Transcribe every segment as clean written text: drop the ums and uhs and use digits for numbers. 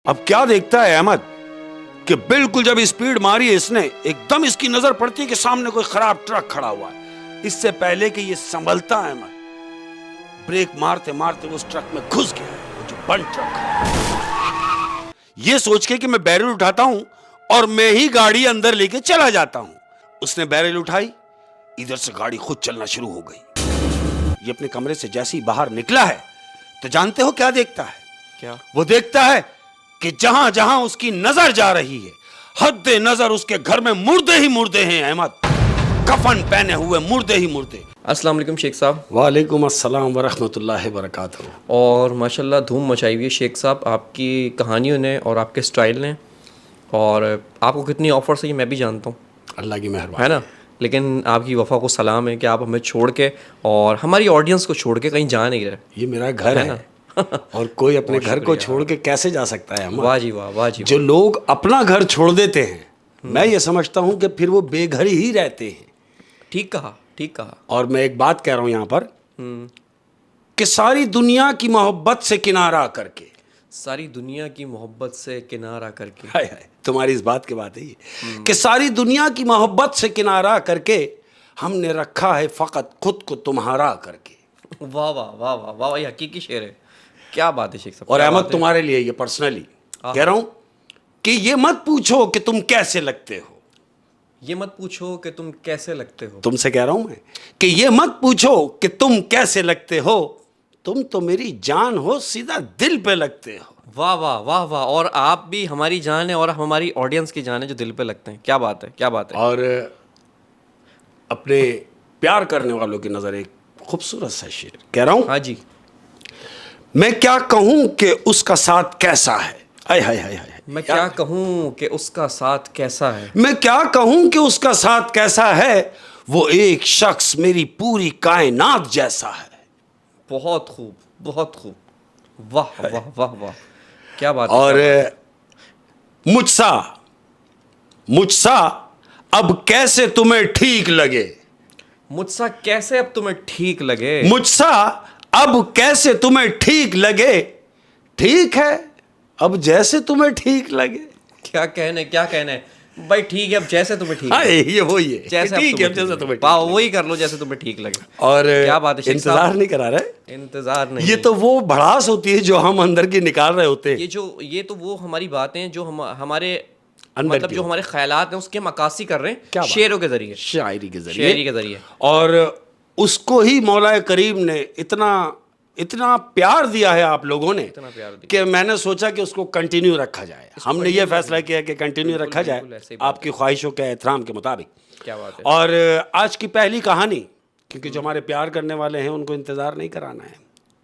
अब क्या देखता है अहमद कि बिल्कुल जब स्पीड मारी इसने, एकदम इसकी नजर पड़ती है कि सामने कोई खराब ट्रक खड़ा हुआ है। इससे पहले कि ये संभलता है अहमद, ब्रेक मारते मारते उस ट्रक में घुस गया, वो जो बंद ट्रक है। ये सोच के कि मैं बैरल उठाता हूं और मैं ही गाड़ी अंदर लेके चला जाता हूं। उसने बैरल उठाई, इधर से गाड़ी खुद चलना शुरू हो गई। ये अपने कमरे से जैसे ही बाहर निकला है तो जानते हो क्या देखता है? क्या? वो देखता है कि जहां जहां उसकी नजर जा रही है, हद्दे नजर उसके घर में मुर्दे ही मुर्दे हैं अहमद, कफन पहने हुए मुर्दे ही मुर्दे। अस्सलाम वालेकुम शेख साहब। वालेकुम अस्सलाम वरहमतुल्लाहि वबरकातुहू। और माशाल्लाह धूम मचाई हुई है शेख साहब आपकी कहानियों ने और आपके स्टाइल ने, और आपको कितनी ऑफर्स है ये मैं भी जानता हूँ, अल्लाह की मेहरबानी है ना। लेकिन आपकी वफ़ा को सलाम है कि आप हमें छोड़ के और हमारी ऑडियंस को छोड़ के कहीं जा नहीं रहे। ये मेरा घर है और कोई अपने घर को छोड़ के कैसे जा सकता है अहमद? वाह जी वाह, वाह जी। जो लोग अपना घर छोड़ देते हैं, मैं ये समझता हूं कि फिर वो बेघर ही रहते हैं। ठीक कहा, ठीक कहा। और मैं एक बात कह रहा हूं यहां पर कि सारी दुनिया की मोहब्बत से किनारा करके, सारी दुनिया की मोहब्बत से किनारा करके, हाय हाय तुम्हारी इस बात की बात है ये कि सारी दुनिया की मोहब्बत से किनारा करके हमने रखा है फकत खुद को तुम्हारा करके। वाह वाह वाह वाह वाह, ये हकीकी शेर है। क्या बात है शेख साहब। और क्या अहमद बात है। तुम्हारे लिए ये पर्सनली कह रहा हूं कि ये मत पूछो कि तुम कैसे लगते हो, ये मत पूछो कि तुम कैसे लगते हो। तुमसे कह रहा हूं मैं कि ये मत पूछो कि तुम कैसे लगते हो, तुम तो मेरी जान हो, सीधा दिल पे लगते हो। वाह वाह वाह वाह, और आप भी हमारी जान है और हमारी ऑडियंस की जान है जो दिल पे लगते हैं। क्या बात है, क्या बात है। और अपने प्यार करने वालों की नजर एक खूबसूरत सा शेर कह रहा हूं। हाँ जी। मैं क्या कहूं कि उसका साथ कैसा है, हाय हाय हाय हाय, मैं क्या कहूँ कि उसका साथ कैसा है। मैं क्या कहूं कि उसका साथ कैसा है, वो एक शख्स मेरी पूरी कायनात जैसा है। बहुत खूब, बहुत खूब। वाह वाह वाह वाह, क्या बात है। और मुझसा मुझसा अब कैसे तुम्हें ठीक लगे, मुझसा कैसे अब तुम्हें ठीक लगे। मुझसा अब कैसे तुम्हें ठीक लगे, ठीक है अब जैसे तुम्हें ठीक लगे। क्या कहने, क्या कहने भाई। ठीक है अब जैसे तुम्हें ठीक हाँ लगे। ये वही है, जैसे अब ठीक है अब तुम्हें जैसे ठीक तुम्हें लगे। वाह, ठीक वही कर लो जैसे तुम्हें ठीक लगे। लगे। और क्या बात है शेख इंतजार साहब। नहीं करा रहे, इंतजार नहीं। ये तो वो भड़ास होती है जो हम अंदर की निकाल रहे होते हैं। ये तो वो हमारी बातें हैं जो हमारे अंदर मतलब की जो हमारे ख्यालात हैं उसके हम अक्कासी कर रहे क्या हैं बात शेरों के जरिए, शायरी के जरिए, शायरी के जरिए। और उसको ही मौलाए करीम ने इतना इतना प्यार दिया है आप लोगों ने इतना प्यार दिया कि मैंने सोचा कि उसको कंटिन्यू रखा जाए। हमने ये फैसला किया कि कंटिन्यू रखा बिल्कुल जाए ऐसे ही बात आपकी ख्वाहिशों के एहतराम के मुताबिक। क्या बात है। और आज की पहली कहानी, क्योंकि जो हमारे प्यार करने वाले हैं उनको इंतज़ार नहीं कराना है,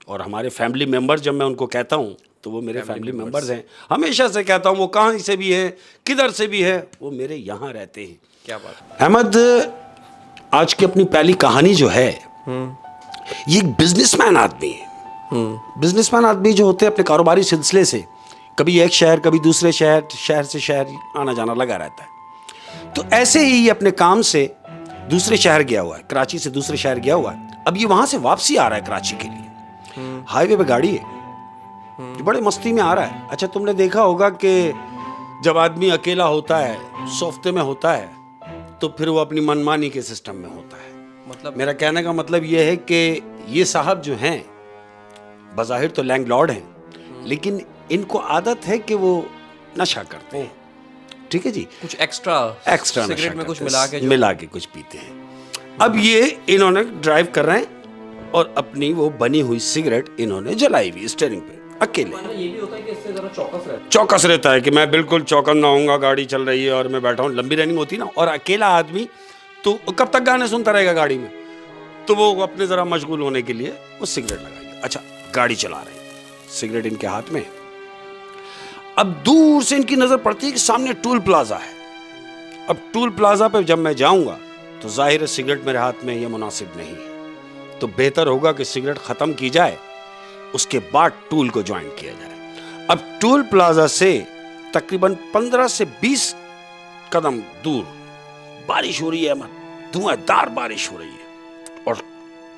और हमारे फैमिली मेम्बर्स जब मैं उनको कहता हूँ तो वो मेरे फैमिली मेम्बर्स हैं। हमेशा से कहता हूँ, वो कहाँ से भी है, किधर से भी है, वो मेरे यहाँ रहते हैं। क्या बात है। अहमद, आज की अपनी पहली कहानी जो है ये एक बिजनेसमैन आदमी है। बिजनेसमैन आदमी जो होते हैं अपने कारोबारी सिलसिले से कभी एक शहर कभी दूसरे शहर, शहर से शहर आना जाना लगा रहता है। तो ऐसे ही ये अपने काम से दूसरे शहर गया हुआ है, कराची से दूसरे शहर गया हुआ है। अब ये वहां से वापसी आ रहा है कराची के लिए। हाईवे पे गाड़ी है, जो बड़े मस्ती में आ रहा है। अच्छा, तुमने देखा होगा कि जब आदमी अकेला होता है, सोफ्ते में होता है, तो फिर वो अपनी मनमानी के सिस्टम में होता है। मतलब मेरा कहने का मतलब ये है कि ये साहब जो हैं बज़ाहिर तो लैंडलॉर्ड हैं, लेकिन इनको आदत है कि वो नशा करते हैं। ठीक है जी, कुछ एक्स्ट्रा सिगरेट में कुछ मिला के कुछ पीते हैं। अब ये इन्होंने ड्राइव कर रहे हैं और अपनी वो बनी हुई सिगरेट इन्होंने जलाई हुई स्टीयरिंग पे अकेले। ये भी होता है कि इससे जरा चौकस रहता है कि मैं बिल्कुल चौकस ना होऊंगा, गाड़ी चल रही है और मैं बैठा हूँ, लंबी रनिंग होती ना, और अकेला आदमी तो कब तक गाने सुनता रहेगा गाड़ी में, तो वो अपने जरा मशगूल होने के लिए वो सिगरेट लगाएगा। अच्छा, गाड़ी चला रहे हैं, सिगरेट इनके हाथ में। अब दूर से इनकी नजर पड़ती है कि सामने टूल प्लाजा है। अब टूल प्लाजा पे जब मैं जाऊंगा तो जाहिर है सिगरेट मेरे हाथ में ये मुनासिब नहीं है, तो बेहतर होगा कि सिगरेट खत्म की जाए, उसके बाद टूल को ज्वाइन किया जाए। अब टूल प्लाजा से तकरीबन 15 से 20 कदम दूर बारिश हो रही है, धुआंधार बारिश हो रही है और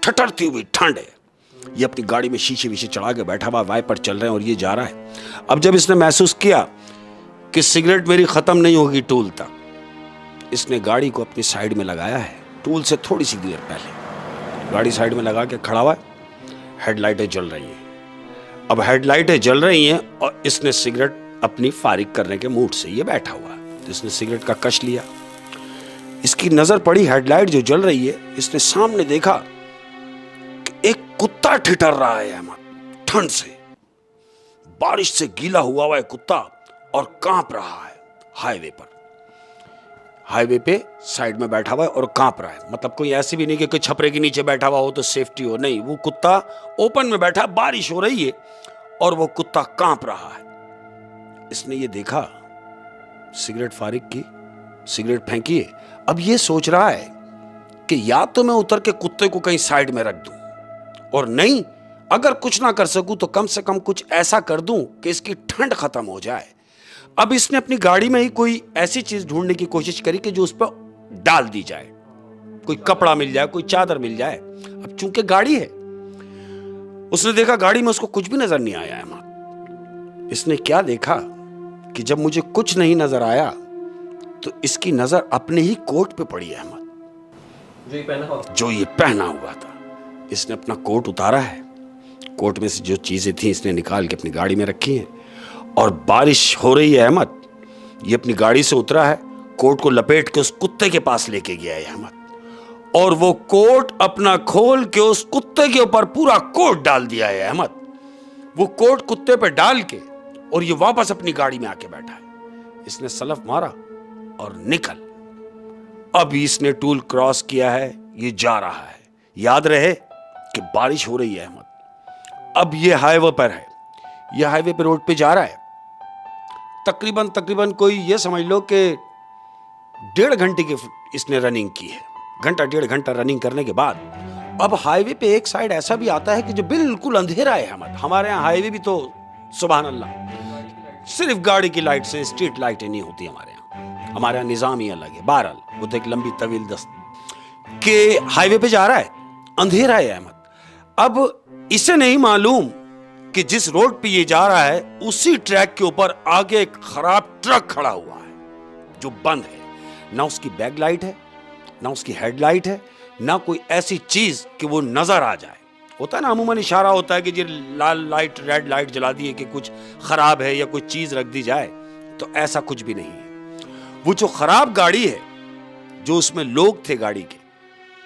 ठठरती हुई ठंड है। ये अपनी गाड़ी में शीशे वीशे चढ़ा के बैठा हुआ, वाइपर चल रहे हैं और ये जा रहा है। अब जब इसने महसूस किया कि सिगरेट मेरी ख़त्म नहीं होगी टूल तक, इसने गाड़ी को अपनी साइड में लगाया है, टूल से थोड़ी सी देर पहले गाड़ी साइड में लगा के खड़ा हुआ है। हेडलाइटें जल रही हैं। अब हेडलाइटें जल रही हैं और इसने सिगरेट अपनी फारिग करने के मूड से ये बैठा हुआ है, तो इसने सिगरेट का कश लिया। इसकी नज़र पड़ी हेडलाइट जो जल रही है, इसने सामने देखा कि एक कुत्ता ठिठर रहा है अहमद, ठंड से, बारिश से गीला हुआ है कुत्ता और कांप रहा है। हाईवे पे साइड में बैठा हुआ है और कांप रहा है। मतलब कोई ऐसी भी नहीं कि कोई छपरे के नीचे बैठा हुआ हो तो सेफ्टी हो, नहीं, वो कुत्ता ओपन में बैठा, बारिश हो रही है और वो कुत्ता कांप रहा है। इसने ये देखा, सिगरेट फारिग की, सिगरेट फेंकी है। अब ये सोच रहा है कि या तो मैं उतर के कुत्ते को कहीं साइड में रख दूं, और नहीं, अगर कुछ ना कर सकूं तो कम से कम कुछ ऐसा कर दूं कि इसकी ठंड खत्म हो जाए। अब इसने अपनी गाड़ी में ही कोई ऐसी चीज ढूंढने की कोशिश करी कि जो उस पर डाल दी जाए, कोई कपड़ा मिल जाए, कोई चादर मिल जाए। अब चूंकि गाड़ी है, उसने देखा गाड़ी में उसको कुछ भी नजर नहीं आया है। इसने क्या देखा कि जब मुझे कुछ नहीं नजर आया तो इसकी नजर अपने ही कोट पे पड़ी है अहमद, जो ये पहना हुआ था। इसने अपना कोट उतारा है, कोट में से जो चीजें थी इसने निकाल के अपनी गाड़ी में रखी हैं, और बारिश हो रही है अहमद। ये अपनी गाड़ी से उतरा है, कोट को लपेट के उस कुत्ते के पास लेके गया है अहमद, और वो कोट अपना खोल के उस कुत्ते के ऊपर पूरा कोट डाल दिया है अहमद। वो कोट कुत्ते पे डाल के और ये वापस अपनी गाड़ी में आके बैठा है। इसने सलफ मारा और निकल। अब इसने टूल क्रॉस किया है, ये जा रहा है। याद रहे कि बारिश हो रही है अहमद। अब ये हाईवे पर है, ये हाईवे पे रोड पे जा रहा है। तकरीबन कोई ये समझ लो कि 1.5 घंटे की इसने रनिंग की है। घंटा 1.5 घंटा रनिंग करने के बाद अब हाईवे पे एक साइड ऐसा भी आता है कि जो बिल्कुल अंधेरा है अहमद। हमारे यहाँ हाईवे भी तो सुभान अल्लाह सिर्फ गाड़ी की लाइट से, स्ट्रीट लाइटें नहीं होती हमारे यहाँ। हमारे यहाँ निज़ाम ही अलग है। बहरहाल वो तो एक लंबी तवील दस्त के हाईवे पे जा रहा है, अंधेरा है अहमद। अब इसे नहीं मालूम कि जिस रोड पे ये जा रहा है उसी ट्रैक के ऊपर आगे एक खराब ट्रक खड़ा हुआ है जो बंद है। ना उसकी बैक लाइट है, ना उसकी हेडलाइट है, ना कोई ऐसी चीज कि वो नजर आ जाए। होता है ना, अमूमन इशारा होता है कि ये लाल लाइट रेड लाइट जला दी है कि कुछ खराब है या कोई चीज रख दी जाए, तो ऐसा कुछ भी नहीं है। वो जो खराब गाड़ी है, जो उसमें लोग थे गाड़ी के,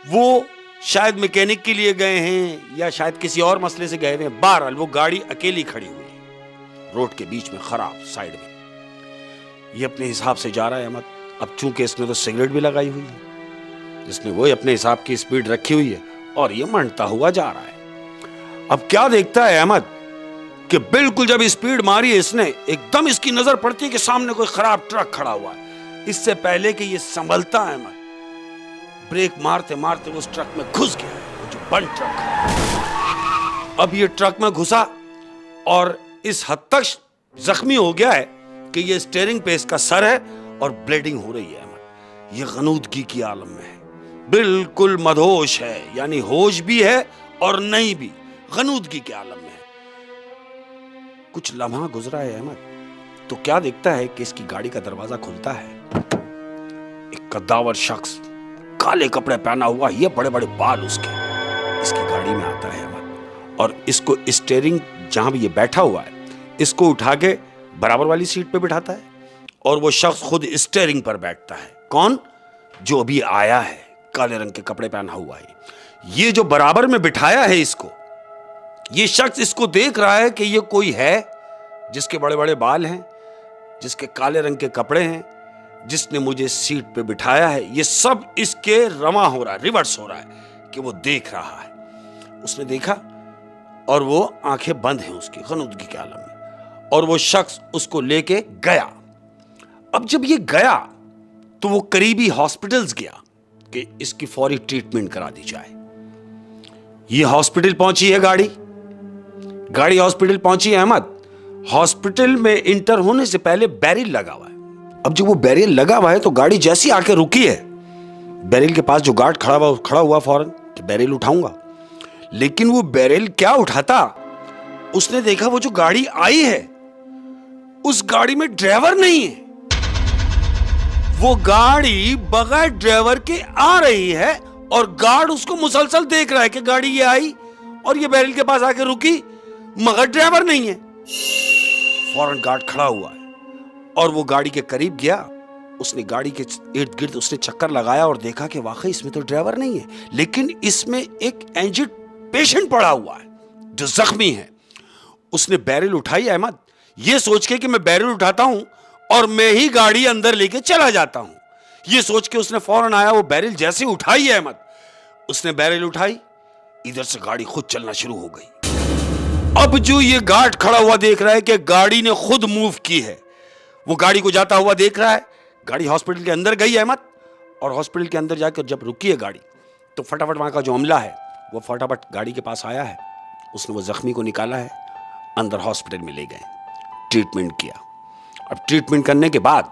वो शायद मैकेनिक के लिए गए हैं या शायद किसी और मसले से गए हैं। बहरहाल वो गाड़ी अकेली खड़ी हुई है रोड के बीच में, खराब साइड में। ये अपने हिसाब से जा रहा है अहमद। अब चूंकि इसने तो सिगरेट भी लगाई हुई है, इसने वो अपने हिसाब की स्पीड रखी हुई है और ये मंडता हुआ जा रहा है। अब क्या देखता है अहमद कि बिल्कुल जब स्पीड मारी है इसने, एकदम इसकी नजर पड़ती है कि सामने कोई खराब ट्रक खड़ा हुआ है। इससे पहले कि ये संभलता है अहमद, ब्रेक मारते मारते उस ट्रक में घुस गया, जो बंद ट्रक है। अब ये ट्रक में घुसा और इस हद तक जख्मी हो गया है कि ये स्टीयरिंग पे इसका सर है और ब्लीडिंग हो रही है अहमद। ये गनूदगी की आलम में है, बिल्कुल मदहोश है, यानी होश भी है और नहीं भी, गनूदगी के आलम में है। कुछ लम्हा गुजरा है अहमद, तो क्या देखता है कि इसकी गाड़ी का दरवाजा खुलता है। एक कद्दावर शख्स, काले कपड़े पहना हुआ, ये बड़े बड़े बाल उसके, इसकी गाड़ी में आता है अहमद और इसको स्टीयरिंग जहां भी ये बैठा हुआ है इसको उठा के बराबर वाली सीट पे बिठाता है और वो शख्स खुद स्टीयरिंग पर बैठता है। कौन? जो अभी आया है, काले रंग के कपड़े पहना हुआ है। ये जो बराबर में बिठाया है इसको, ये शख्स इसको देख रहा है कि ये कोई है जिसके बड़े बड़े बाल हैं, जिसके काले रंग के कपड़े हैं, जिसने मुझे सीट पे बिठाया है। ये सब इसके रमा हो रहा है, रिवर्स हो रहा है कि वो देख रहा है। उसने देखा और वो आंखें बंद हैं उसकी, गनूदगी के आलम में, और वो शख्स उसको लेके गया। अब जब ये गया तो वो करीबी हॉस्पिटल्स गया कि इसकी फौरी ट्रीटमेंट करा दी जाए। ये हॉस्पिटल पहुंची है गाड़ी हॉस्पिटल पहुंची है अहमद। हॉस्पिटल में इंटर होने से पहले बैरियर लगा हुआ है। अब जब वो बैरियर लगा हुआ है तो गाड़ी जैसी आके रुकी है, बैरियर के पास जो गार्ड खड़ा हुआ फौरन कि बैरियर उठाऊंगा, लेकिन वो बैरल क्या उठाता, उसने देखा वो जो गाड़ी आई है उस गाड़ी में ड्राइवर नहीं है। वो गाड़ी बगैर ड्राइवर के आ रही है और गार्ड उसको मुसलसल देख रहा है कि गाड़ी ये आई और ये बैरल के पास आके रुकी, मगर ड्राइवर नहीं है। फौरन गार्ड खड़ा हुआ है और वो गाड़ी के करीब गया। उसने गाड़ी के इर्द गिर्द उसने चक्कर लगाया और देखा कि वाकई इसमें तो ड्राइवर नहीं है, लेकिन इसमें एक इंजर्ड पेशेंट पड़ा हुआ है जो जख्मी है। उसने बैरल उठाई अहमद, ये सोच के कि मैं बैरल उठाता हूं और मैं ही गाड़ी अंदर लेके चला जाता हूं। ये सोच के उसने फौरन आया, वो बैरल जैसे उठाई है अहमद, उसने बैरल उठाई, इधर से गाड़ी खुद चलना शुरू हो गई। अब जो ये गार्ड खड़ा हुआ देख रहा है कि गाड़ी ने खुद मूव की है, वो गाड़ी को जाता हुआ देख रहा है। गाड़ी हॉस्पिटल के अंदर गई अहमद, और हॉस्पिटल के अंदर जाकर जब रुकी है गाड़ी तो फटाफट वहां का जो अमला है वो फटाफट गाड़ी के पास आया है। उसने वो जख्मी को निकाला है, अंदर हॉस्पिटल में ले गए, ट्रीटमेंट किया। अब ट्रीटमेंट करने के बाद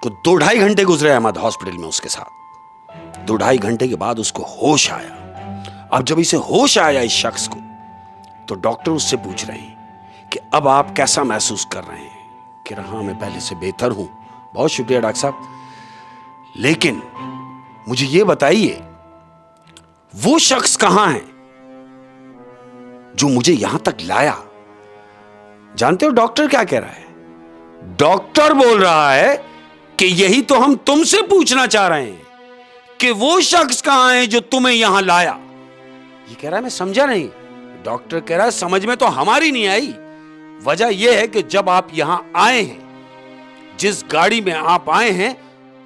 को 2-2.5 घंटे गुजरे अहमद हॉस्पिटल में उसके साथ। 2-2.5 घंटे के बाद उसको होश आया। अब जब इसे होश आया इस शख्स को, तो डॉक्टर उससे पूछ रहे हैं कि अब आप कैसा महसूस कर रहे हैं। कि हाँ, मैं पहले से बेहतर हूं। बहुत शुक्रिया डॉक्टर साहब, लेकिन मुझे यह बताइए वो शख्स कहां है जो मुझे यहां तक लाया। जानते हो डॉक्टर क्या कह रहा है? डॉक्टर बोल रहा है कि यही तो हम तुमसे पूछना चाह रहे हैं कि वो शख्स कहां है जो तुम्हें यहां लाया। ये कह रहा है मैं समझा नहीं। डॉक्टर कह रहा है समझ में तो हमारी नहीं आई। वजह यह है कि जब आप यहां आए हैं, जिस गाड़ी में आप आए हैं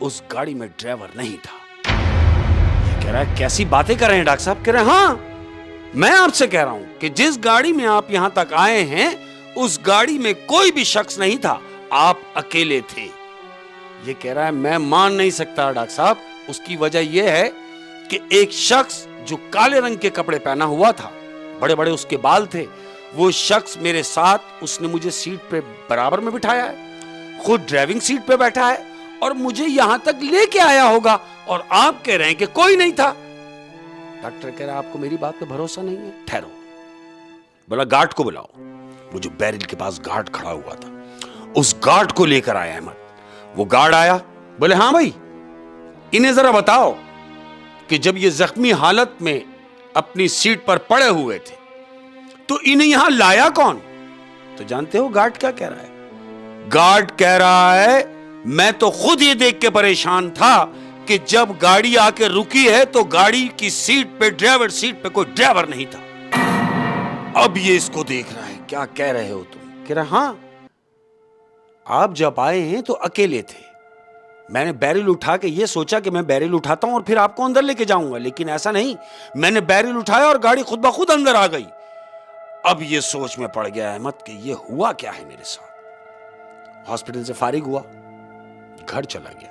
उस गाड़ी में ड्राइवर नहीं था। ये कह रहा है कैसी बातें कर रहे हैं डॉक्टर साहब? कह रहे हैं हाँ, मैं आपसे कह रहा हूं कि जिस गाड़ी में आप यहां तक आए हैं उस गाड़ी में कोई भी शख्स नहीं था, आप अकेले थे। ये कह रहा है मैं मान नहीं सकता डॉक्टर साहब। उसकी वजह यह है कि एक शख्स जो काले रंग के कपड़े पहना हुआ था, बड़े बड़े उसके बाल थे, वो शख्स मेरे साथ, उसने मुझे सीट पे बराबर में बिठाया है, खुद ड्राइविंग सीट पे बैठा है और मुझे यहां तक लेके आया होगा, और आप कह रहे हैं कि कोई नहीं था। डॉक्टर कह रहा है आपको मेरी बात पे भरोसा नहीं है? ठहरो, बोला गार्ड को बुलाओ। वो जो बैरल के पास गार्ड खड़ा हुआ था, उस गार्ड को लेकर आया अहमद। वो गार्ड आया, बोले हाँ भाई, इन्हें जरा बताओ कि जब ये जख्मी हालत में अपनी सीट पर पड़े हुए थे तो इन्हें यहां लाया कौन? तो जानते हो गार्ड क्या कह रहा है? गार्ड कह रहा है मैं तो खुद ये देख के परेशान था कि जब गाड़ी आके रुकी है तो गाड़ी की सीट पे, ड्राइवर सीट पे कोई ड्राइवर नहीं था। अब ये इसको देख रहा है, क्या कह रहे हो तुम? कह रहा हाँ, आप जब आए हैं तो अकेले थे। मैंने बैरल उठा के ये सोचा कि मैं बैरल उठाता हूं और फिर आपको अंदर लेके जाऊंगा, लेकिन ऐसा नहीं। मैंने बैरल उठाया और गाड़ी खुद ब खुद अंदर आ गई। अब ये सोच में पड़ गया अहमद कि ये हुआ क्या है मेरे साथ। हॉस्पिटल से फारिग हुआ, घर चला गया।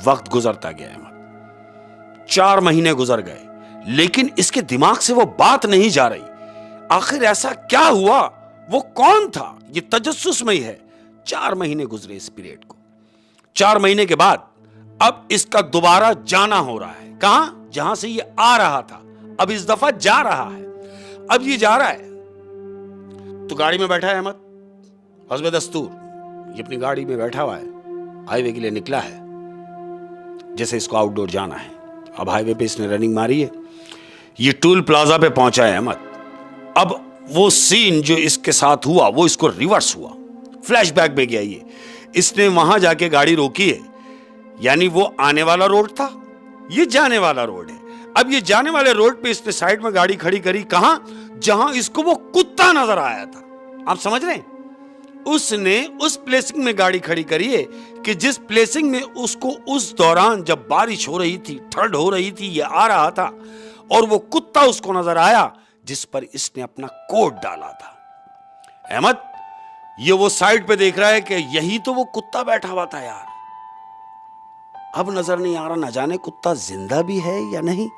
वक्त गुजरता गया अहमद, 4 महीने गुजर गए, लेकिन इसके दिमाग से वो बात नहीं जा रही। आखिर ऐसा क्या हुआ, वो कौन था, ये तजस्सुस में ही है। 4 महीने गुजरे इस पीरियड को। 4 महीने के बाद अब इसका दोबारा जाना हो रहा है। कहां? जहां से ये आ रहा था, अब इस दफा जा रहा है। अब ये जा रहा है तो गाड़ी में बैठा है अहमद, हस्बे दस्तूर ये अपनी गाड़ी में बैठा हुआ है, हाईवे के लिए निकला है, जैसे इसको आउटडोर जाना है। अब हाईवे पे इसने रनिंग मारी है, ये टोल प्लाजा पे पहुंचा है अहमद। अब वो सीन जो इसके साथ हुआ वो इसको रिवर्स हुआ, फ्लैशबैक में गया। ये इसने वहां जाके गाड़ी रोकी है, यानी वो आने वाला रोड था, ये जाने वाला रोड है। अब ये जाने वाले रोड पे इसने साइड में गाड़ी खड़ी करी, कहां? जहां इसको वो कुत्ता नजर आया था। आप समझ रहे हैं? उसने उस प्लेसिंग में गाड़ी खड़ी करी है कि जिस प्लेसिंग में उसको उस दौरान जब बारिश हो रही थी, ठंड हो रही थी, ये आ रहा था और वो कुत्ता उसको नजर आया जिस पर इसने अपना कोट डाला था। अहमद ये वो साइड पे देख रहा है कि यही तो वो कुत्ता बैठा हुआ था यार। अब नजर नहीं आ रहा, न जाने कुत्ता जिंदा भी है या नहीं,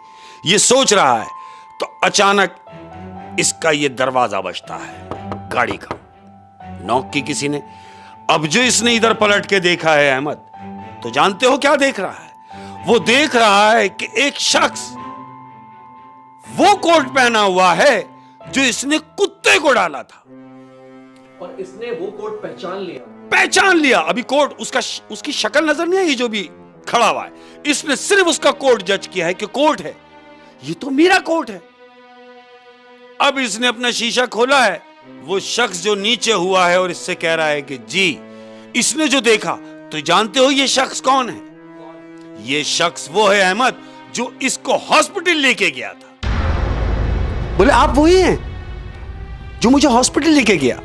ये सोच रहा है। तो अचानक इसका ये दरवाजा बजता है गाड़ी का, नॉक की किसी ने। अब जो इसने इधर पलट के देखा है अहमद, तो जानते हो क्या देख रहा है? वो देख रहा है कि एक शख्स वो कोट पहना हुआ है जो इसने कुत्ते को डाला था। और इसने वो कोट पहचान लिया। अभी कोट उसकी शक्ल नजर नहीं आई, जो भी खड़ा हुआ है, इसने सिर्फ उसका कोट जज किया है कि कोट है, ये तो मेरा कोट है। अब इसने अपना शीशा खोला है, वो शख्स जो नीचे हुआ है और इससे कह रहा है कि जी, इसने जो देखा, तो जानते हो ये शख्स कौन है? ये शख्स वो है अहमद जो इसको हॉस्पिटल लेके गया था। बोले आप वही हैं जो मुझे हॉस्पिटल लेके गया?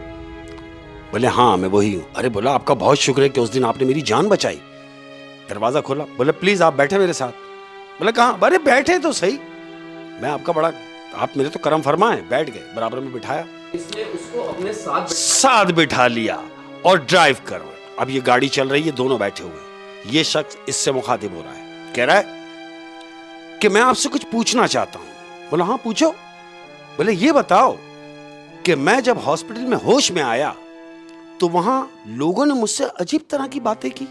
बोले हाँ मैं वही हूं। अरे बोला आपका बहुत शुक्र है कि उस दिन आपने मेरी जान बचाई। दरवाजा खोला, बोले प्लीज आप बैठे मेरे साथ। बोले कहाँ? अरे बैठे तो सही, मैं आपका बड़ा, आप मेरे तो करम फरमा है। बैठ गए, बराबर में बिठाया, इसने उसको अपने साथ बिठा लिया और ड्राइव करो। अब ये गाड़ी चल रही है, दोनों बैठे हुए। ये शख्स इससे मुखातिब हो रहा है, कह रहा है कि मैं आपसे कुछ पूछना चाहता हूं। बोला हाँ पूछो। बोले ये बताओ कि मैं जब हॉस्पिटल में होश में आया तो वहां लोगों ने मुझसे अजीब तरह की बातें की।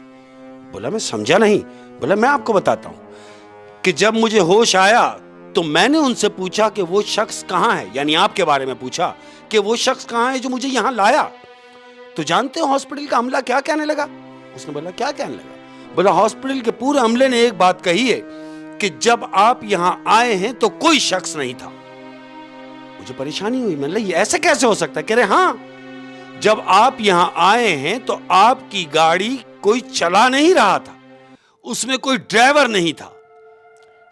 बोला मैं समझा नहीं। बोला मैं आपको बताता हूं कि जब मुझे होश आया तो मैंने उनसे पूछा कि वो शख्स कहां है, यानी आपके बारे में पूछा कि वो शख्स कहां है जो मुझे यहां लाया। तो जानते हो हॉस्पिटल का अमला क्या कहने लगा? उसने बोला क्या कहने लगा? बोला हॉस्पिटल के पूरे अमले ने एक बात कही है कि जब आप यहां आए हैं तो कोई शख्स नहीं था। मुझे परेशानी हुई, मैंने ये ऐसे कैसे हो सकता है? कह रहे हाँ, जब आप यहां आए हैं तो आपकी गाड़ी कोई चला नहीं रहा था, उसमें कोई ड्राइवर नहीं था।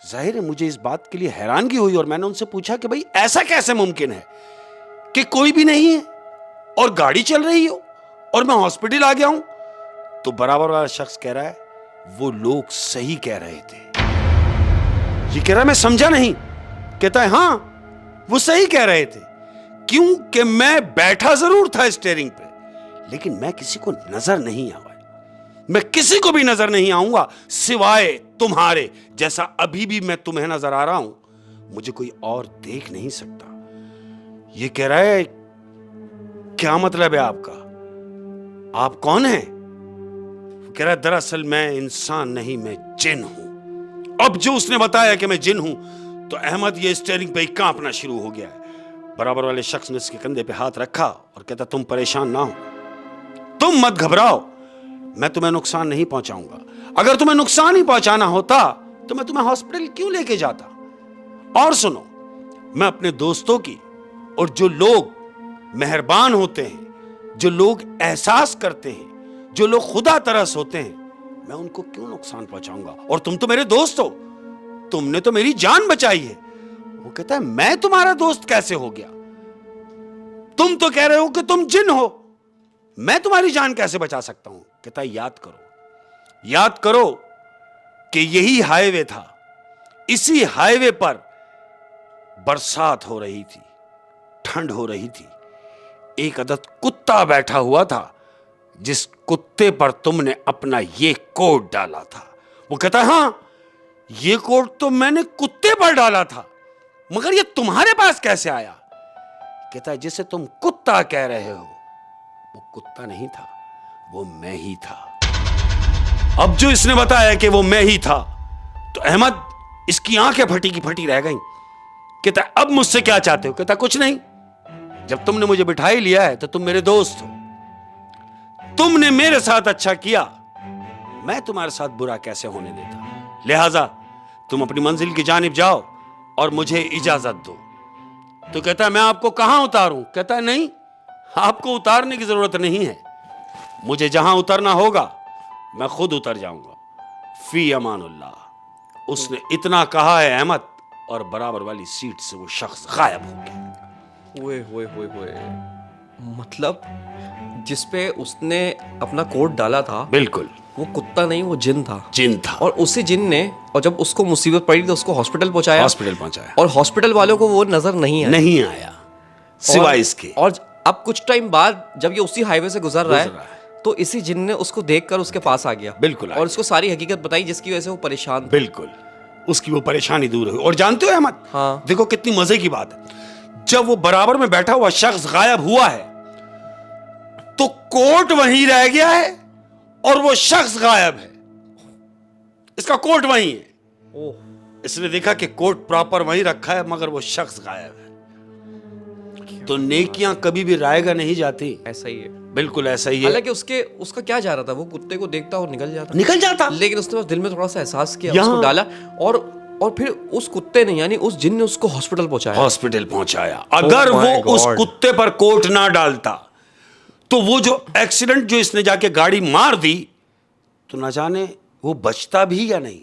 जाहिर है मुझे इस बात के लिए हैरानगी हुई और मैंने उनसे पूछा कि भाई ऐसा कैसे मुमकिन है कि कोई भी नहीं है और गाड़ी चल रही हो और मैं हॉस्पिटल आ गया हूं? तो बराबर वाला शख्स कह रहा है वो लोग सही कह रहे थे। ये कह रहा है मैं समझा नहीं। कहता है हाँ वो सही कह रहे थे, क्योंकि मैं बैठा जरूर था स्टीयरिंग पे, लेकिन मैं किसी को नजर नहीं आया। मैं किसी को भी नजर नहीं आऊंगा सिवाय तुम्हारे, जैसा अभी भी मैं तुम्हें नजर आ रहा हूं, मुझे कोई और देख नहीं सकता। ये कह रहा है क्या मतलब है आपका? आप कौन हैं? कह रहा है दरअसल मैं इंसान नहीं, मैं जिन हूं। अब जो उसने बताया कि मैं जिन हूं तो अहमद ये स्टीयरिंग पे कांपना शुरू हो गया है। बराबर वाले शख्स ने इसके कंधे पे हाथ रखा और कहता तुम परेशान ना हो, तुम मत घबराओ, मैं तुम्हें नुकसान नहीं पहुंचाऊंगा। अगर तुम्हें नुकसान ही पहुंचाना होता तो मैं तुम्हें हॉस्पिटल क्यों लेके जाता? और सुनो, मैं अपने दोस्तों की और जो लोग मेहरबान होते हैं, जो लोग एहसास करते हैं, जो लोग खुदा तरस होते हैं, मैं उनको क्यों नुकसान पहुंचाऊंगा? और तुम तो मेरे दोस्त हो, तुमने तो मेरी जान बचाई है। वो कहता है मैं तुम्हारा दोस्त कैसे हो गया? तुम तो कह रहे हो कि तुम जिन हो, मैं तुम्हारी जान कैसे बचा सकता हूं? कहता है याद करो कि यही हाईवे था, इसी हाईवे पर बरसात हो रही थी, ठंड हो रही थी, एक अदद कुत्ता बैठा हुआ था जिस कुत्ते पर तुमने अपना ये कोट डाला था। वो कहता है हाँ ये कोट तो मैंने कुत्ते पर डाला था, मगर ये तुम्हारे पास कैसे आया? कहता है जिसे तुम कुत्ता कह रहे हो वो कुत्ता नहीं था, वो मैं ही था। अब जो इसने बताया कि वो मैं ही था तो अहमद इसकी आंखें फटी की फटी रह गई। कहता अब मुझसे क्या चाहते हो? कहता कुछ नहीं, जब तुमने मुझे बिठा ही लिया है तो तुम मेरे दोस्त हो, तुमने मेरे साथ अच्छा किया, मैं तुम्हारे साथ बुरा कैसे होने देता? लिहाजा तुम अपनी मंजिल की जानिब जाओ और मुझे इजाजत दो। तो कहता है मैं आपको कहां उतारूं? कहता है नहीं, आपको उतारने की जरूरत नहीं है, मुझे जहां उतरना होगा मैं खुद उतर जाऊंगा। फी अमानुल्लाह। उसने इतना कहा है अहमद और बराबर वाली सीट से वो शख्स गायब हो गया। ओए मतलब जिसपे उसने अपना कोट डाला था, बिल्कुल वो कुत्ता नहीं, वो जिन था। और उसी जिन ने, और जब उसको मुसीबत पड़ी तो उसको हॉस्पिटल पहुंचाया और हॉस्पिटल वालों को वो नजर नहीं आया सिवाय इसके। और अब कुछ टाइम बाद जब ये उसी हाईवे से गुजर रहा है तो इसी जिन ने उसको देखकर उसके पास आ गया, बिल्कुल, और उसको सारी हकीकत बताई जिसकी वजह से वो परेशान था। बिल्कुल, उसकी वो परेशानी दूर हुई। और जानते हो अहमद, हाँ, देखो कितनी मजे की बात है, जब वो बराबर में बैठा हुआ शख्स गायब हुआ है तो कोट वहीं रह गया है और वो शख्स गायब है, इसका कोट वहीं है। इसने देखा कि कोट प्रॉपर वहीं रखा है मगर वो शख्स गायब है। तो नेकियां कभी भी रायगा नहीं जाती। ऐसा ही है, बिल्कुल ऐसा ही है। हालांकि उसका क्या जा रहा था, वो कुत्ते को देखता और निकल जाता, लेकिन उसने बस दिल में थोड़ा सा एहसास किया, उसको डाला और फिर उस कुत्ते ने, यानी उस जिन ने उसको हॉस्पिटल पहुंचाया। अगर वो उस कुत्ते पर कोट ना डालता तो वो जो एक्सीडेंट जो इसने जाके गाड़ी मार दी तो ना जाने वो बचता भी या नहीं।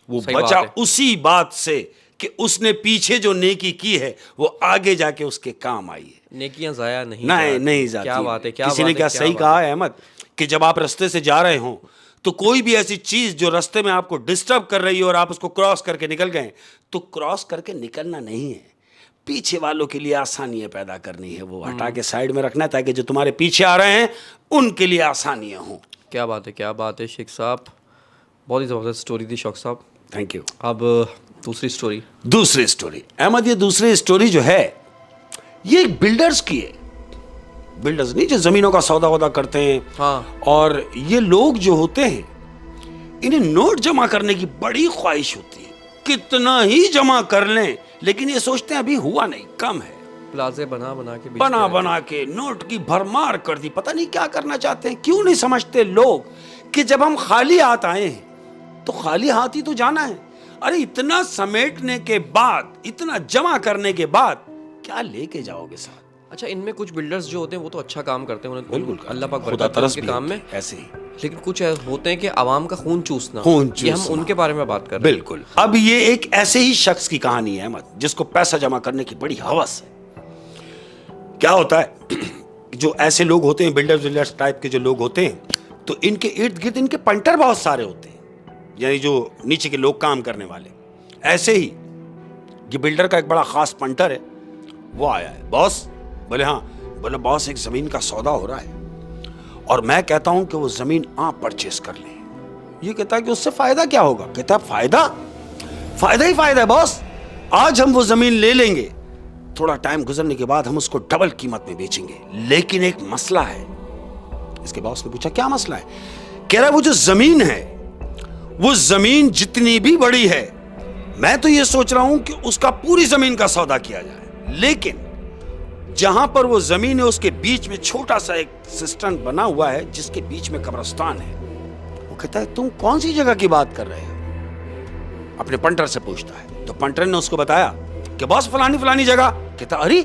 वो बचा उसी बात से कि उसने पीछे जो नेकी की है वो आगे जाके उसके काम आई है। नेकियां जाया नहीं जाती। क्या बात है, किसी ने क्या सही कहा है अहमद कि जब आप रास्ते से जा रहे हो तो कोई भी ऐसी चीज जो रास्ते में आपको डिस्टर्ब कर रही है और आप उसको क्रॉस करके निकल गए, तो क्रॉस करके निकलना नहीं है, पीछे वालों के लिए आसानियां पैदा करनी है, वो हटा के साइड में रखना है ताकि जो तुम्हारे पीछे आ रहे हैं उनके लिए आसानियां हो। क्या बात है शेख साहब, बहुत ही जबरदस्त स्टोरी थी शौक साहब। Thank you. अब दूसरी स्टोरी अहमद, ये दूसरी स्टोरी जो है ये एक बिल्डर्स की है। बिल्डर्स नहीं जो जमीनों का सौदा वौदा करते हैं। हाँ। और ये लोग जो होते हैं इन्हें नोट जमा करने की बड़ी ख्वाहिश होती है, कितना ही जमा कर लें लेकिन ये सोचते हैं अभी हुआ नहीं, कम है। प्लाजे बना के नोट की भरमार कर दी। पता नहीं क्या करना चाहते हैं, क्यों नहीं समझते लोग कि जब हम खाली हाथ आए हैं तो खाली हाथ ही तो जाना है। अरे इतना समेटने के बाद, इतना जमा करने के बाद क्या लेके जाओगे साथ। अच्छा, इनमें कुछ बिल्डर्स जो होते हैं वो तो अच्छा काम करते हैं, उन्हें बिल्कुल अल्लाह पाक बरकत दे उनके काम में, ऐसे ही। लेकिन कुछ होते हैं कि आवाम का खून चूसना, ये हम उनके बारे में बात कर रहे हैं। बिल्कुल। अब ये एक ऐसे ही शख्स की कहानी है अहमद, जिसको पैसा जमा करने की बड़ी हवस है। क्या होता है जो ऐसे लोग होते हैं, बिल्डर्स टाइप के जो लोग होते हैं, तो इनके इर्द गिर्द इनके पंटर बहुत सारे होते हैं, यानी जो नीचे के लोग काम करने वाले। ऐसे ही ये बिल्डर का एक बड़ा खास पंटर है, वो आया है। बॉस बोले हाँ। बोले बॉस, एक जमीन का सौदा हो रहा है और मैं कहता हूं कि वो जमीन आप परचेस कर लें। ये कहता है कि उससे फायदा क्या होगा। कहता है फायदा ही फायदा है बॉस, आज हम वो जमीन ले लेंगे, थोड़ा टाइम गुजरने के बाद हम उसको डबल कीमत में बेचेंगे, लेकिन एक मसला है। इसके बॉस ने पूछा क्या मसला है। कह रहा है वो जो जमीन है, वो जमीन जितनी भी बड़ी है, मैं तो ये सोच रहा हूं कि उसका पूरी जमीन का सौदा किया जाए, लेकिन जहां पर वो जमीन है उसके बीच में छोटा सा एक सिस्टम बना हुआ है जिसके बीच में कब्रिस्तान है। वो कहता है तुम कौन सी जगह की बात कर रहे हो, अपने पंटर से पूछता है। तो पंटर ने उसको बताया कि बॉस फलानी जगह। कहता अरे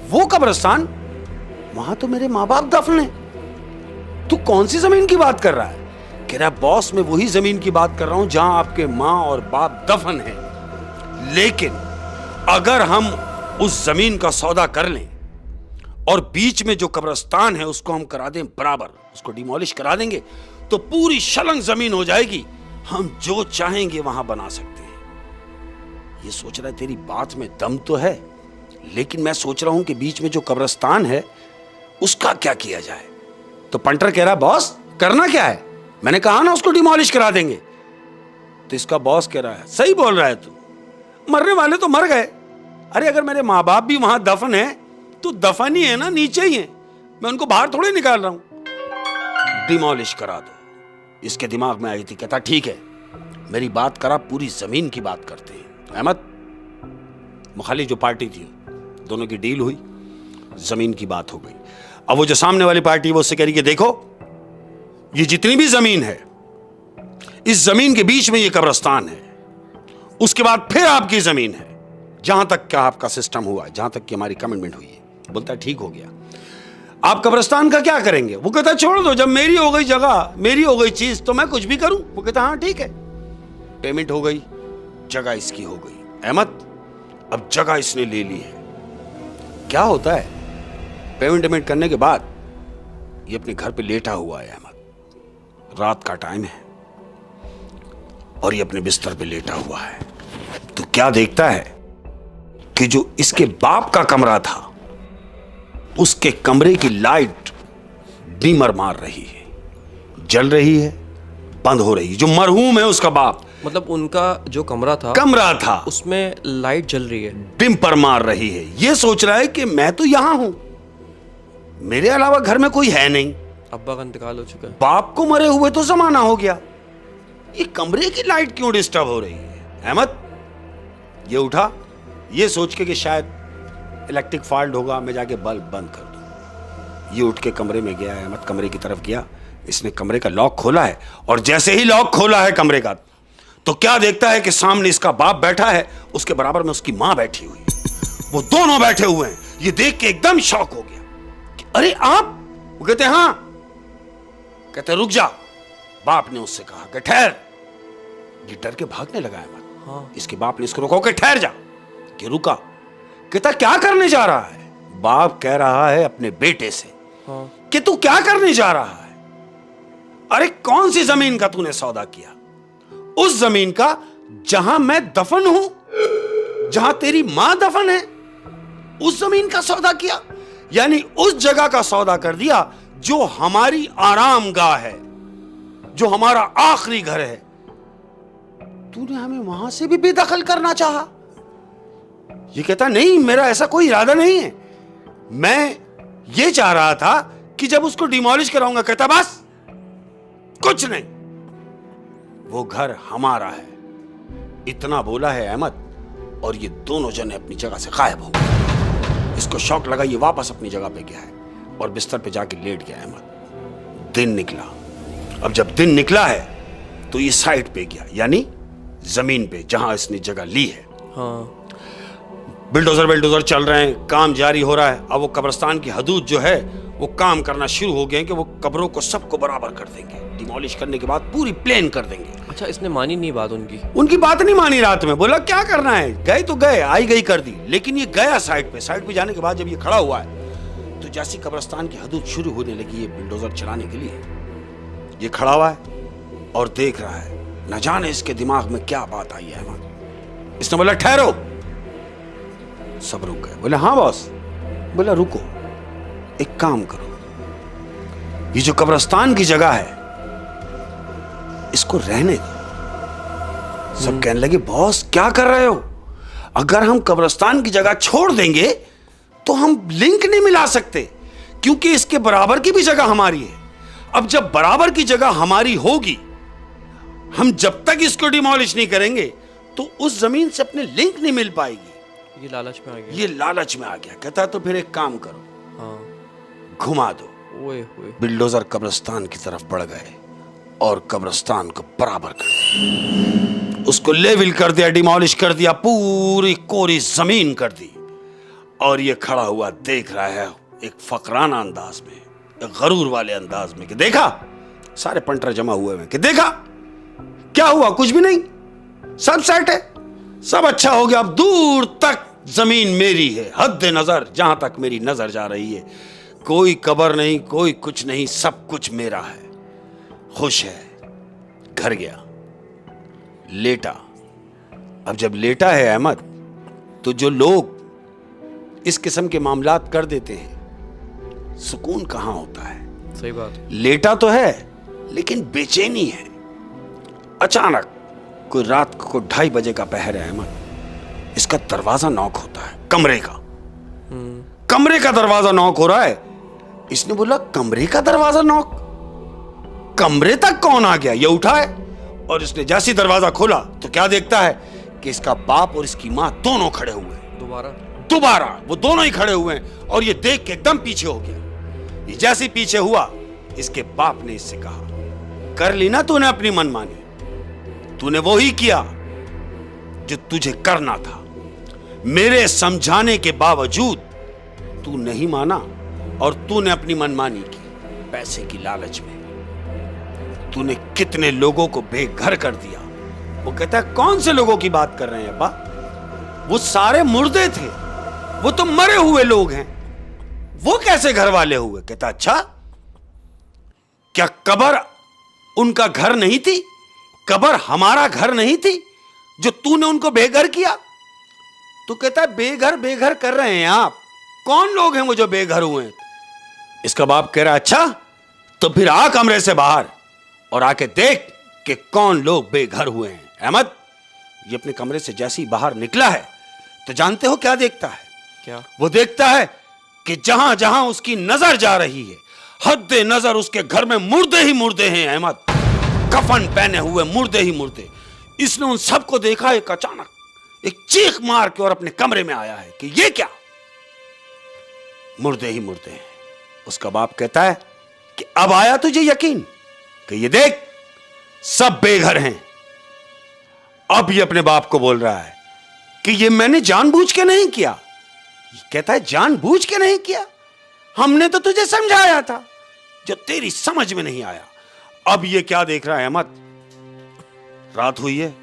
वो कब्रिस्तान, वहां तो मेरे माँ बाप दफन है, तू कौन सी जमीन की बात कर रहा है। कह रहा बॉस मैं वही जमीन की बात कर रहा हूं जहां आपके माँ और बाप दफन है, लेकिन अगर हम उस जमीन का सौदा कर लें और बीच में जो कब्रिस्तान है उसको हम करा दें बराबर, उसको डिमोलिश करा देंगे, तो पूरी शलंग जमीन हो जाएगी, हम जो चाहेंगे वहां बना सकते हैं। ये सोच रहा है तेरी बात में दम तो है, लेकिन मैं सोच रहा हूं कि बीच में जो कब्रिस्तान है उसका क्या किया जाए। तो पंटर कह रहा बॉस करना क्या है, मैंने कहा ना उसको डिमोलिश करा देंगे। तो इसका बॉस कह रहा है सही बोल रहा है तू, मरने वाले तो मर गए, अरे अगर मेरे माँ बाप भी वहां दफन है तो दफन ही है ना, नीचे ही है, मैं उनको बाहर थोड़े निकाल रहा हूं, डिमोलिश करा दो। इसके दिमाग में आई थी। कहता ठीक है मेरी बात करा, पूरी जमीन की बात करते हैं। अहमद, मुखाली जो पार्टी थी दोनों की डील हुई, जमीन की बात हो गई। अब वो जो सामने वाली पार्टी वो उससे कह रही कि देखो ये जितनी भी जमीन है, इस जमीन के बीच में ये कब्रिस्तान है, उसके बाद फिर आपकी जमीन है, जहां तक का आपका सिस्टम हुआ है, जहां तक की हमारी कमिटमेंट हुई है। बोलता है ठीक हो गया, आप कब्रिस्तान का क्या करेंगे। वो कहता है छोड़ दो, जब मेरी हो गई जगह, मेरी हो गई चीज, तो मैं कुछ भी करूं। वो कहता हाँ ठीक है, पेमेंट हो गई, जगह इसकी हो गई। अहमद, अब जगह इसने ले ली है। क्या होता है पेमेंट करने के बाद ये अपने घर पे लेटा हुआ है। अहमद, रात का टाइम है और ये अपने बिस्तर पे लेटा हुआ है, तो क्या देखता है कि जो इसके बाप का कमरा था उसके कमरे की लाइट डिमर मार रही है, जल रही है, बंद हो रही है। जो मरहूम है उसका बाप, मतलब उनका जो कमरा था उसमें लाइट जल रही है, डिम पर मार रही है। ये सोच रहा है कि मैं तो यहां हूं, मेरे अलावा घर में कोई है नहीं, अब्बा का इंतकाल हो चुका है, बाप को मरे हुए तो जमाना हो गया, ये कमरे की लाइट क्यों डिस्टर्ब हो रही है। अहमद, ये उठा ये सोच के कि शायद इलेक्ट्रिक फॉल्ट होगा, मैं जाके बल्ब बंद कर दूं। ये उठ के कमरे में गया, अहमद कमरे की तरफ गया, इसने कमरे का लॉक खोला है और जैसे ही लॉक खोला है कमरे का, तो क्या देखता है कि सामने इसका बाप बैठा है, उसके बराबर में उसकी मां बैठी हुई, वो दोनों बैठे हुए हैं। ये देख के एकदम शॉक हो गया कि अरे आप? वो कहते हाँ। कहते रुक जा। बाप ने उससे कहा कि ठहर। ये डर के भागने लगा है। हाँ। इसके बाप ने इसको रोका कि ठहर जा। कि रुका। कहता क्या करने जा रहा है? बाप कह रहा है अपने बेटे से हाँ। कि तू क्या करने जा रहा है? अरे कौन सी जमीन का तूने सौदा किया? उस जमीन का जहां मैं दफन हूं, जहां तेरी मां दफन है, उस जमीन का सौदा किया। यानी उस जगह का सौदा कर दिया जो हमारी आराम गाह है, जो हमारा आखिरी घर है। तूने हमें वहां से भी बेदखल करना चाहा। ये कहता नहीं, मेरा ऐसा कोई इरादा नहीं है, मैं ये चाह रहा था कि जब उसको डिमोलिश कराऊंगा। कहता बस कुछ नहीं, वो घर हमारा है। इतना बोला है अहमद और ये दोनों जने अपनी जगह से गायब हो गए। इसको शौक लगा, ये वापस अपनी जगह पे गया है और बिस्तर पे जाके लेट गया अहमद। दिन निकला। अब जब दिन निकला है तो ये साइड पे गया, यानी जमीन पे जहां इसने जगह ली है। हाँ। बिल्डोजर चल रहे हैं, काम जारी हो रहा है। अब वो कब्रिस्तान की हदूद जो है वो काम करना शुरू हो गए कि वो कब्रों को सबको बराबर कर देंगे, डिमोलिश करने के बाद पूरी प्लेन कर देंगे। अच्छा, इसने मानी नहीं बात उनकी बात नहीं मानी। रात में बोला क्या करना है, गए तो गए, आई गई कर दी। लेकिन ये गया साइड पे जाने के बाद जब ये खड़ा हुआ है तो जैसी कब्रिस्तान की हदूद शुरू होने लगी ये बिल्डोजर चलाने के लिए, ये खड़ा हुआ है और देख रहा है। न जाने इसके दिमाग में क्या बात आई है अहमद। इसने बोला ठहरो। सब रुक गए। बोले हाँ बॉस। बोला रुको, एक काम करो, ये जो कब्रिस्तान की जगह है इसको रहने दो। सब कहने लगे बॉस क्या कर रहे हो? अगर हम कब्रिस्तान की जगह छोड़ देंगे तो हम लिंक नहीं मिला सकते, क्योंकि इसके बराबर की भी जगह हमारी है। अब जब बराबर की जगह हमारी होगी, हम जब तक इसको डिमोलिश नहीं करेंगे तो उस जमीन से अपने लिंक नहीं मिल पाएगी। ये लालच में आ गया। ये लालच में आ गया। कहता है तो फिर एक काम करो, हाँ। घुमा दो। ओए ओए। बिल्डोजर कब्रिस्तान की तरफ बढ़ गए और कब्रिस्तान को बराबर कर दिया, उसको लेवल कर दिया, डिमोलिश कर दिया, पूरी कोरी जमीन कर दी। और ये खड़ा हुआ देख रहा है एक फकराना अंदाज में, एक गरूर वाले अंदाज में कि देखा सारे पंटर जमा हुए हैं, कि देखा क्या हुआ, कुछ भी नहीं, सब सेट है, सब अच्छा हो गया। अब दूर तक जमीन मेरी है, हद नजर जहां तक मेरी नजर जा रही है, कोई कब्र नहीं, कोई कुछ नहीं, सब कुछ मेरा है। खुश है। घर गया, लेटा। अब जब लेटा है अहमद, तो जो लोग इस किस्म के मामलात कर देते हैं, सुकून कहां होता है। सही बात। लेटा तो है लेकिन बेचैनी है। अचानक कोई रात को 2:30 बजे का पहर है अहमद, इसका दरवाजा नॉक होता है, कमरे का। कमरे का दरवाजा नॉक हो रहा है। इसने बोला कमरे का दरवाजा नॉक, कमरे तक कौन आ गया? ये उठा है और इसने जैसे दरवाजा खोला तो क्या देखता है कि इसका बाप और इसकी मां दोनों खड़े हुए हैं। दोबारा वो दोनों ही खड़े हुए हैं और ये देख के एकदम पीछे हो गया। ये जैसे पीछे हुआ, इसके बाप ने इससे कहा कर ली ना तूने अपनी मनमानी, तूने वो ही किया जो तुझे करना था। मेरे समझाने के बावजूद तू नहीं माना और तूने अपनी मनमानी की, पैसे की लालच में। तूने कितने लोगों को बेघर कर दिया। वो कहता है कौन से लोगों की बात कर रहे हैं अब्बा? वो सारे मुर्दे थे, वो तो मरे हुए लोग हैं, वो कैसे घर वाले हुए? कहता अच्छा, क्या कब्र उनका घर नहीं थी? कब्र हमारा घर नहीं थी जो तूने उनको बेघर किया? तो कहता है बेघर कर रहे हैं आप, कौन लोग हैं वो जो बेघर हुए हैं? इसका बाप कह रहा है अच्छा तो फिर आ कमरे से बाहर और आके देख कि कौन लोग बेघर हुए हैं। अहमद ये अपने कमरे से जैसे ही बाहर निकला है तो जानते हो क्या देखता है? क्या? वो देखता है कि जहां जहां उसकी नजर जा रही है, हद नजर उसके घर में मुर्दे ही मुर्दे हैं अहमद, कफन पहने हुए मुर्दे ही मुर्दे। इसने उन सबको देखा। एक अचानक एक चीख मार के और अपने कमरे में आया है कि ये क्या, मुर्दे ही मुर्दे हैं। उसका बाप कहता है कि अब आया तुझे यकीन कि ये देख सब बेघर हैं। अब ये अपने बाप को बोल रहा है कि ये मैंने जानबूझ के नहीं किया। ये कहता है जानबूझ के नहीं किया, हमने तो तुझे समझाया था, जो तेरी समझ में नहीं आया। अब ये क्या देख रहा है अहमद, रात हुई है,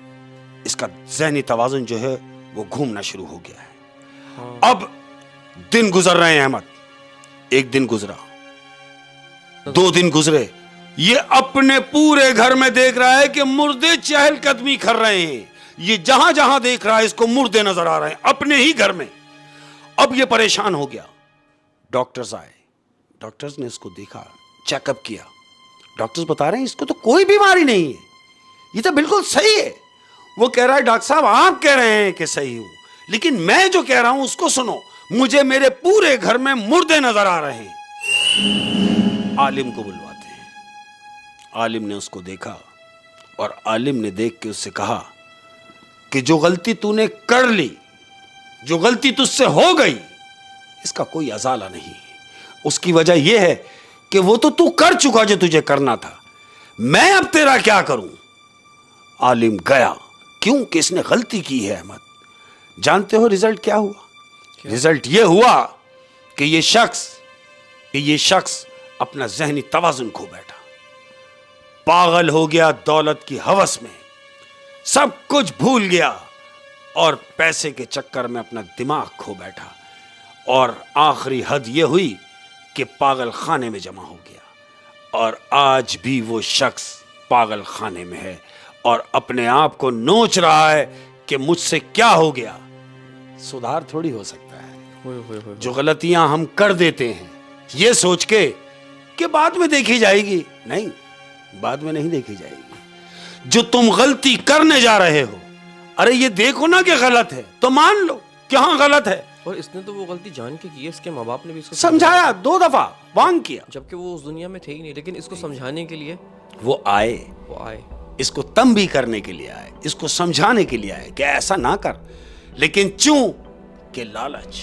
इसका ज़हनी तवाज़ुन जो है वो घूमना शुरू हो गया है। अब दिन गुजर रहे हैं अहमद, एक दिन गुजरा, 2 दिन गुजरे, ये अपने पूरे घर में देख रहा है कि मुर्दे चहलकदमी कर रहे हैं। ये जहां जहां देख रहा है इसको मुर्दे नजर आ रहे हैं अपने ही घर में। अब ये परेशान हो गया। डॉक्टर्स आए, डॉक्टर्स ने इसको देखा, चेकअप किया। डॉक्टर्स बता रहे हैं इसको तो कोई बीमारी नहीं है, ये तो बिल्कुल सही है। वो कह रहा है डॉक्टर साहब आप कह रहे हैं कि सही हूं, लेकिन मैं जो कह रहा हूं उसको सुनो, मुझे मेरे पूरे घर में मुर्दे नजर आ रहे हैं। आलिम को बुलवाते हैं। आलिम ने उसको देखा और आलिम ने देख के उससे कहा कि जो गलती तूने कर ली, जो गलती तुझसे हो गई, इसका कोई अजाला नहीं। उसकी वजह यह है कि वो तो तू कर चुका जो तुझे करना था, मैं अब तेरा क्या करूं। आलिम गया, क्यों कि इसने गलती की है अहमद। जानते हो रिजल्ट क्या हुआ? रिजल्ट यह हुआ कि ये शख्स अपना ज़हनी तवाज़ुन खो बैठा, पागल हो गया दौलत की हवस में, सब कुछ भूल गया और पैसे के चक्कर में अपना दिमाग खो बैठा। और आखिरी हद यह हुई कि पागल खाने में जमा हो गया। और आज भी वो शख्स पागल खाने में है और अपने आप को नोच रहा है कि मुझसे क्या हो गया। सुधार थोड़ी हो सकता है। जो गलतियां हम कर देते हैं ये सोच के कि बाद में देखी जाएगी, नहीं, बाद में नहीं देखी जाएगी। जो तुम गलती करने जा रहे हो, अरे ये देखो ना कि गलत है तो मान लो कि हाँ गलत है। और इसने तो वो गलती जान के की है, इसके माँ बाप ने भी इसको समझाया, 2 दफा वार्न किया, जबकि वो उस दुनिया में थे ही नहीं, लेकिन इसको समझाने के लिए वो आए, इसको तंबी करने के लिए आए, इसको समझाने के लिए आए कि ऐसा ना कर। लेकिन चूं कि लालच,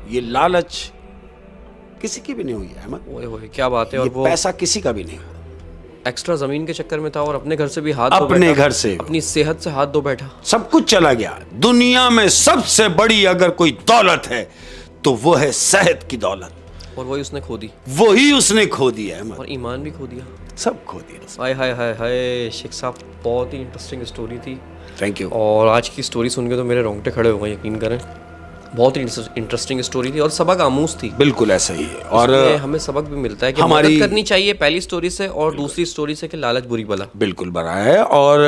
ये लालच किसी की भी नहीं हुई है अहमद। ओए क्या बात है। और वो पैसा किसी का भी नहीं हुआ, एक्स्ट्रा जमीन के चक्कर में था और अपने घर से भी हाथ अपने घर से, अपनी सेहत से हाथ धो बैठा, सब कुछ चला गया। दुनिया में सबसे बड़ी अगर कोई दौलत है तो वो है सेहत की दौलत, और वही उसने खो दी, वही उसने खो दिया है। और ईमान भी खो दिया, सब खो दिया। हाय हाय हाय हाय। शेख साहब बहुत ही इंटरेस्टिंग स्टोरी थी। Thank you. और आज की स्टोरी सुन के तो मेरे रोंगटे खड़े हो गए, यकीन करें। बहुत ही इंटरेस्टिंग स्टोरी थी और सबक आमूज थी। बिल्कुल ऐसा ही है। और हमें सबक भी मिलता है कि हमारी मदद करनी चाहिए पहली स्टोरी से, और दूसरी स्टोरी से कि लालच बुरी बला। बिल्कुल बड़ा है। और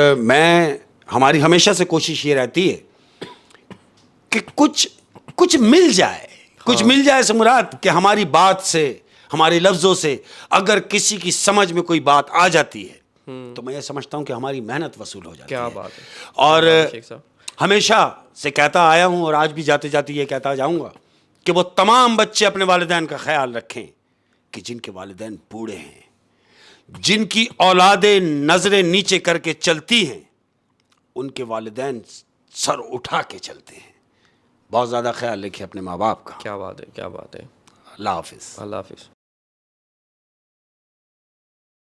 हमारी हमेशा से कोशिश ये रहती है कि कुछ मिल जाए, कुछ मिल जाए से मुराद कि हमारी बात से, हमारे लफ्जों से अगर किसी की समझ में कोई बात आ जाती है तो मैं ये समझता हूं कि हमारी मेहनत वसूल हो जाती है। क्या बात है। और हमेशा से कहता आया हूं और आज भी जाते जाते ये कहता जाऊंगा कि वो तमाम बच्चे अपने वालिदैन का ख्याल रखें कि जिनके वालिदैन बूढ़े हैं, जिनकी औलादें नजरें नीचे करके चलती हैं, उनके वालिदैन सर उठा के चलते हैं। बहुत ज़्यादा ख्याल रखिए अपने माँ बाप का। क्या बात है, क्या बात है। अल्लाह हाफिज़। अल्लाह हाफिज़।